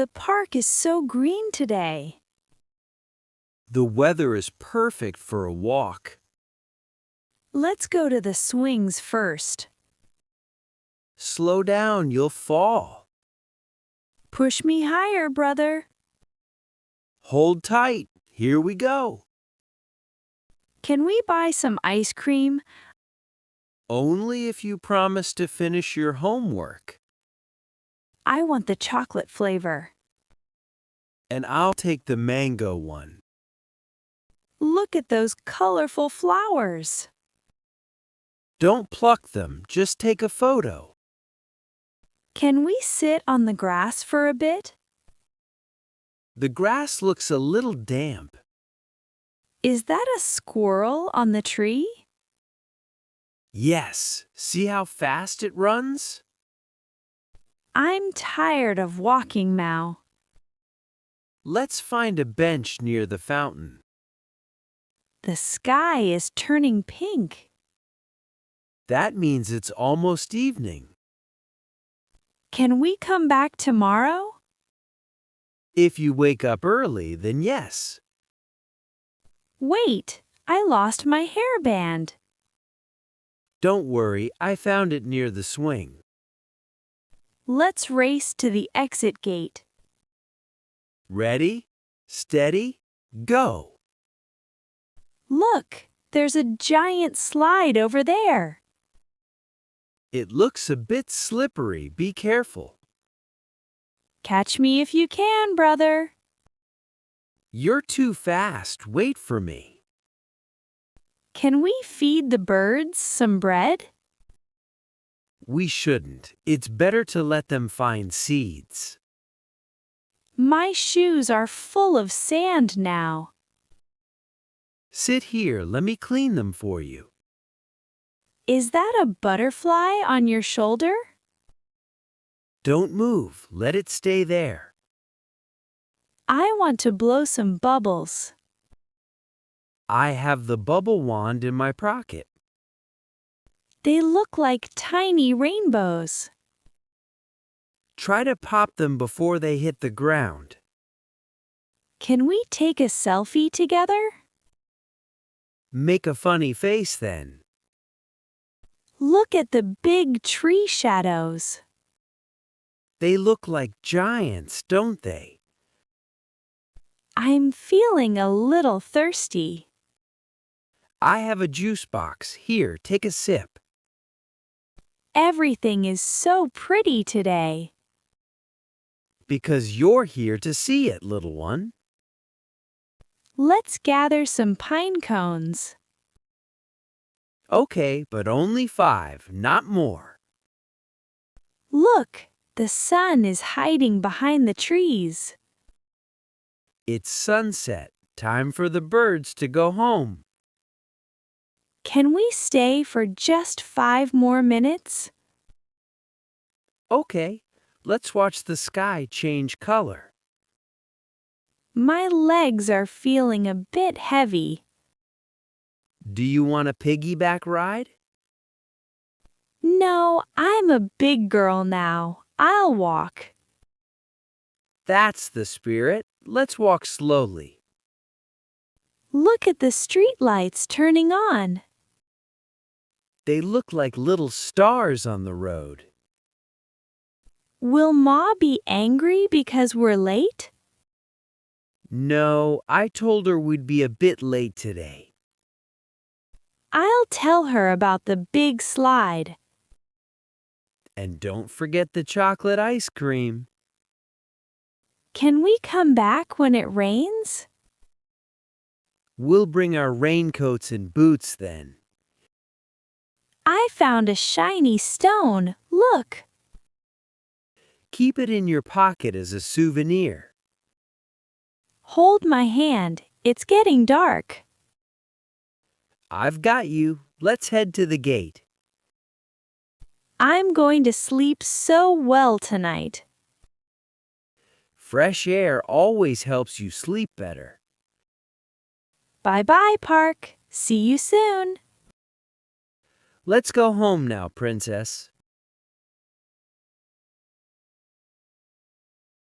The park is so green today. The weather is perfect for a walk. Let's go to the swings first. Slow down, you'll fall. Push me higher, brother. Hold tight, here we go. Can we buy some ice cream? Only if you promise to finish your homework. I want the chocolate flavor. And I'll take the mango one. Look at those colorful flowers. Don't pluck them, just take a photo. Can we sit on the grass for a bit? The grass looks a little damp. Is that a squirrel on the tree? Yes, see how fast it runs? I'm tired of walking now. Let's find a bench near the fountain. The sky is turning pink. That means it's almost evening. Can we come back tomorrow? If you wake up early, then yes. Wait, I lost my hairband. Don't worry, I found it near the swing. Let's race to the exit gate. Ready, steady, go. Look, there's a giant slide over there. It looks a bit slippery, be careful. Catch me if you can, brother. You're too fast, wait for me. Can we feed the birds some bread? We shouldn't, it's better to let them find seeds. My shoes are full of sand now. Sit here, let me clean them for you. Is that a butterfly on your shoulder? Don't move, let it stay there. I want to blow some bubbles. I have the bubble wand in my pocket. They look like tiny rainbows. Try to pop them before they hit the ground. Can we take a selfie together? Make a funny face then. Look at the big tree shadows. They look like giants, don't they? I'm feeling a little thirsty. I have a juice box. Here, take a sip. Everything is so pretty today. Because you're here to see it, little one. Let's gather some pine cones. Okay, but only 5, not more. Look, the sun is hiding behind the trees. It's sunset. Time for the birds to go home. Can we stay for just 5 more minutes? Okay, let's watch the sky change color. My legs are feeling a bit heavy. Do you want a piggyback ride? No, I'm a big girl now. I'll walk. That's the spirit. Let's walk slowly. Look at the street lights turning on. They look like little stars on the road. Will Ma be angry because we're late? No, I told her we'd be a bit late today. I'll tell her about the big slide. And don't forget the chocolate ice cream. Can we come back when it rains? We'll bring our raincoats and boots then. I found a shiny stone. Look. Keep it in your pocket as a souvenir. Hold my hand. It's getting dark. I've got you. Let's head to the gate. I'm going to sleep so well tonight. Fresh air always helps you sleep better. Bye-bye, Park. See you soon. Let's go home now, Princess.